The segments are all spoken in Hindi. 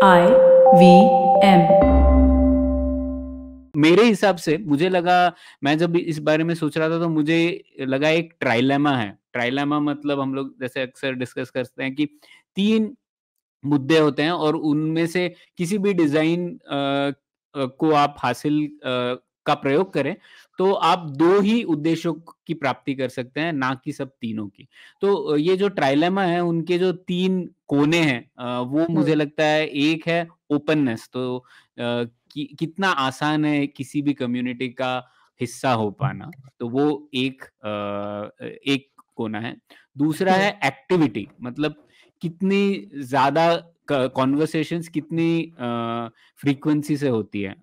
IVM। मेरे हिसाब से मुझे लगा, मैं जब इस बारे में सोच रहा था तो मुझे लगा एक ट्राइलेमा है। ट्राइलेमा मतलब हम लोग जैसे अक्सर डिस्कस करते हैं कि तीन मुद्दे होते हैं और उनमें से किसी भी डिजाइन को आप हासिल का प्रयोग करें तो आप दो ही उद्देश्यों की प्राप्ति कर सकते हैं, ना कि सब तीनों की। तो ये जो ट्राइलेमा है उनके जो तीन कोने हैं वो मुझे हम्म। लगता है, एक है ओपननेस। तो कितना आसान है किसी भी कम्युनिटी का हिस्सा हो पाना, तो वो एक कोना है। दूसरा है एक्टिविटी, मतलब कितनी ज्यादा कॉन्वर्सेशंस कितनी फ्रीक्वेंसी से होती है।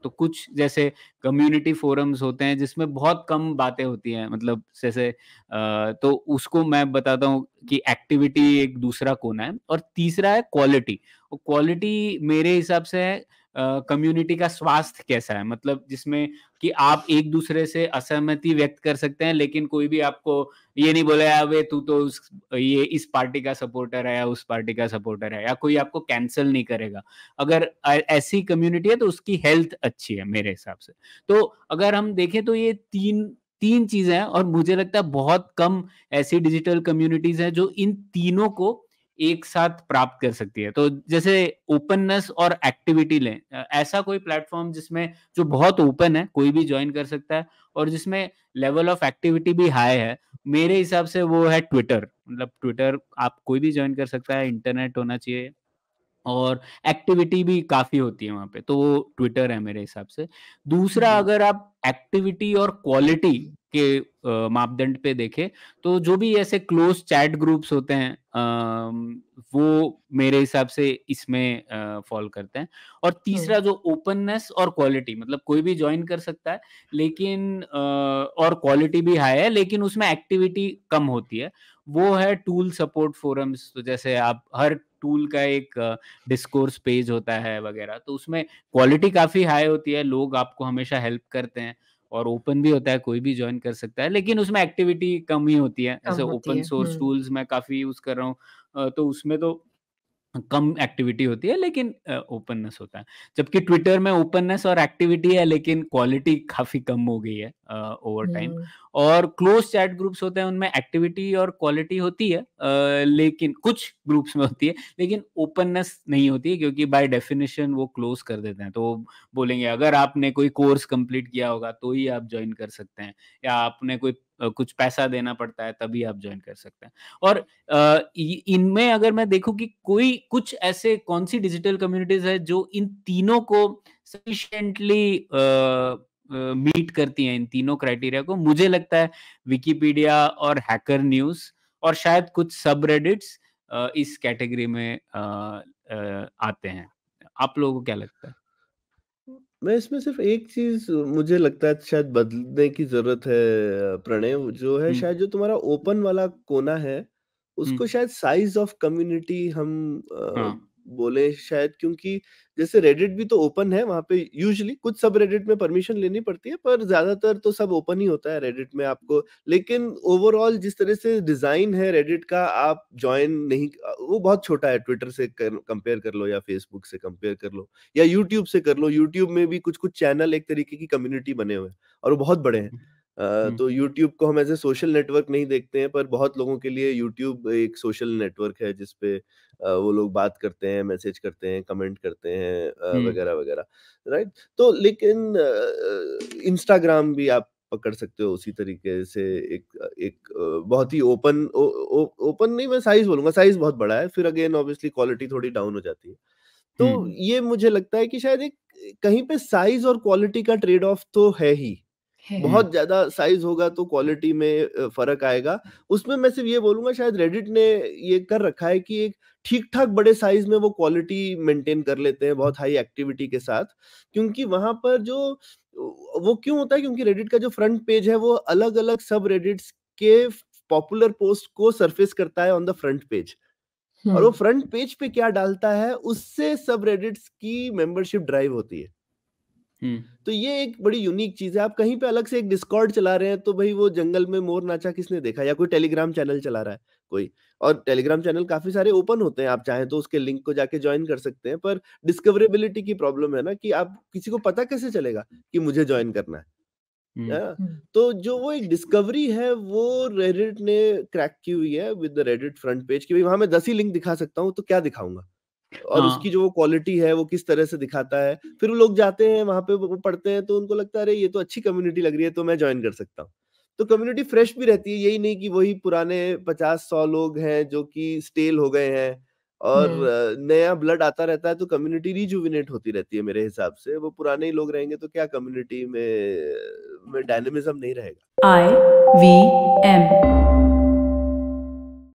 तो कुछ जैसे कम्युनिटी फोरम्स होते हैं जिसमें बहुत कम बातें होती हैं, मतलब जैसे तो उसको मैं बताता हूँ कि एक्टिविटी एक दूसरा कोना है। और तीसरा है क्वालिटी। और क्वालिटी मेरे हिसाब से है कम्युनिटी का स्वास्थ्य कैसा है, मतलब जिसमें कि आप एक दूसरे से असहमति व्यक्त कर सकते हैं लेकिन कोई भी आपको ये नहीं बोला अबे तू तो ये इस पार्टी का सपोर्टर है या उस पार्टी का सपोर्टर है, या कोई आपको कैंसिल नहीं करेगा। अगर ऐसी कम्युनिटी है तो उसकी हेल्थ अच्छी है मेरे हिसाब से। तो अगर हम देखें तो ये तीन तीन चीजें हैं और मुझे लगता है बहुत कम ऐसी डिजिटल कम्युनिटीज हैं जो इन तीनों को एक साथ प्राप्त कर सकती है। तो जैसे ओपननेस और एक्टिविटी लें, ऐसा कोई प्लेटफॉर्म जिसमें जो बहुत ओपन है, कोई भी ज्वाइन कर सकता है और जिसमें लेवल ऑफ एक्टिविटी भी हाई है, मेरे हिसाब से वो है ट्विटर। मतलब ट्विटर आप कोई भी ज्वाइन कर सकता है, इंटरनेट होना चाहिए और एक्टिविटी भी काफी होती है वहां पे, तो वो ट्विटर है मेरे हिसाब से। दूसरा, अगर आप एक्टिविटी और क्वालिटी के मापदंड पे देखें तो जो भी ऐसे क्लोज चैट ग्रुप्स होते हैं वो मेरे हिसाब से इसमें फॉल करते हैं। और तीसरा जो ओपननेस और क्वालिटी, मतलब कोई भी ज्वाइन कर सकता है लेकिन और क्वालिटी भी हाई है लेकिन उसमें एक्टिविटी कम होती है, वो है टूल सपोर्ट फोरम्स। तो जैसे आप हर टूल का एक डिस्कोर्स पेज होता है वगैरह, तो उसमें क्वालिटी काफी हाई होती है, लोग आपको हमेशा हेल्प करते हैं और ओपन भी होता है, कोई भी ज्वाइन कर सकता है, लेकिन उसमें एक्टिविटी कम ही होती है। कम ऐसे होती ओपन है। सोर्स टूल्स मैं काफी यूज कर रहा हूँ, तो उसमें तो कम एक्टिविटी होती है लेकिन ओपननेस होता है। जबकि ट्विटर में ओपननेस और एक्टिविटी है लेकिन क्वालिटी काफी कम हो गई है ओवर टाइम। हम्म। और क्लोज चैट ग्रुप्स होते हैं उनमें एक्टिविटी और क्वालिटी होती है, लेकिन कुछ ग्रुप्स में होती है लेकिन ओपननेस नहीं होती है, क्योंकि बाय डेफिनेशन वो क्लोज कर देते हैं। तो वो बोलेंगे अगर आपने कोई कोर्स कंप्लीट किया होगा तो ही आप ज्वाइन कर सकते हैं, या आपने कोई कुछ पैसा देना पड़ता है तभी आप ज्वाइन कर सकते हैं। और इनमें अगर मैं देखूं कि कोई कुछ ऐसे कौन सी डिजिटल कम्युनिटीज है जो इन तीनों को सफिशिएंटली मीट करती हैं, इन तीनों क्राइटेरिया को, मुझे लगता है विकिपीडिया और हैकर न्यूज और शायद कुछ सब रेडिट्स इस कैटेगरी में आते हैं। आप लोगों को क्या लगता है? मैं इसमें सिर्फ एक चीज मुझे लगता है शायद बदलने की जरूरत है, प्रणय, जो है हम्म। शायद जो तुम्हारा ओपन वाला कोना है उसको हम्म। शायद साइज ऑफ कम्युनिटी हम हाँ। बोले शायद, क्योंकि जैसे रेडिट भी तो ओपन है, वहां पे यूजुअली कुछ सब रेडिट में परमिशन लेनी पड़ती है पर ज्यादातर तो सब ओपन ही होता है रेडिट में आपको। लेकिन ओवरऑल जिस तरह से डिजाइन है रेडिट का, आप ज्वाइन नहीं, वो बहुत छोटा है, ट्विटर से कंपेयर कर लो या फेसबुक से कंपेयर कर लो या यूट्यूब से कर लो। यूट्यूब में भी कुछ कुछ चैनल एक तरीके की कम्युनिटी बने हुए हैं और वो बहुत बड़े हैं। हम्म। तो यूट्यूब को हम एज ए सोशल नेटवर्क नहीं देखते हैं पर बहुत लोगों के लिए यूट्यूब एक सोशल नेटवर्क है जिसपे वो लोग बात करते हैं, मैसेज करते हैं, कमेंट करते हैं, हम्म। वगैरह वगैरह, राइट। तो लेकिन इंस्टाग्राम भी आप पकड़ सकते हो उसी तरीके से, एक एक बहुत ही ओपन ओपन नहीं, मैं साइज बोलूंगा, साइज बहुत बड़ा है, फिर अगेन ऑब्वियसली क्वालिटी थोड़ी डाउन हो जाती है। तो हम्म। ये मुझे लगता है कि शायद एक कहीं पे साइज और क्वालिटी का ट्रेड ऑफ तो है ही। है। हम्म। बहुत ज्यादा साइज होगा तो क्वालिटी में फर्क आएगा। उसमें मैं सिर्फ ये बोलूंगा शायद रेडिट ने ये कर रखा है कि एक ठीक ठाक बड़े साइज में वो क्वालिटी मेंटेन कर लेते हैं बहुत हाई एक्टिविटी के साथ, क्योंकि वहां पर जो वो क्यों होता है, क्योंकि रेडिट का जो फ्रंट पेज है वो अलग अलग सब रेडिट्स के पॉपुलर पोस्ट को सरफेस करता है ऑन द फ्रंट पेज, और वो फ्रंट पेज पे क्या डालता है उससे सब रेडिट्स की मेंबरशिप ड्राइव होती है। हम्म। तो ये एक बड़ी यूनिक चीज है। आप कहीं पे अलग से एक डिस्कॉर्ड चला रहे हैं तो भाई वो जंगल में मोर नाचा किसने देखा, या कोई टेलीग्राम चैनल चला रहा है, कोई। और टेलीग्राम चैनल काफ़ी सारे ओपन होते हैं, आप चाहें तो उसके लिंक को जाके जॉइन कर सकते हैं, पर डिस्कवरेबिलिटी की प्रॉब्लम है ना कि आप किसी को पता कैसे चलेगा कि मुझे जॉइन करना हुँ। है ना? तो जो वो एक डिस्कवरी है वो रेडिट ने क्रैक की हुई है with the Reddit front page कि भई वहाँ मैं 10 ही लिंक दिखा सकता हूँ, तो क्या दिखाऊँगा? और उसकी हाँ। जो वो क्वालिटी है वो किस तरह से दिखाता है। फिर वो लोग जाते हैं वहाँ पे वो पढ़ते हैं तो उनको लगता है अरे ये तो अच्छी कम्युनिटी लग रही है तो मैं जॉइन कर सकता हूँ। तो कम्युनिटी फ्रेश भी रहती है, यही नहीं कि वही पुराने 50-100 लोग हैं जो कि स्टेल हो गए हैं और नया ब्लड आता रहता है तो कम्युनिटी रिजुविनेट होती रहती है मेरे हिसाब से। वो पुराने ही लोग रहेंगे तो क्या कम्युनिटी में डायनामिज़्म नहीं रहेगा। IVM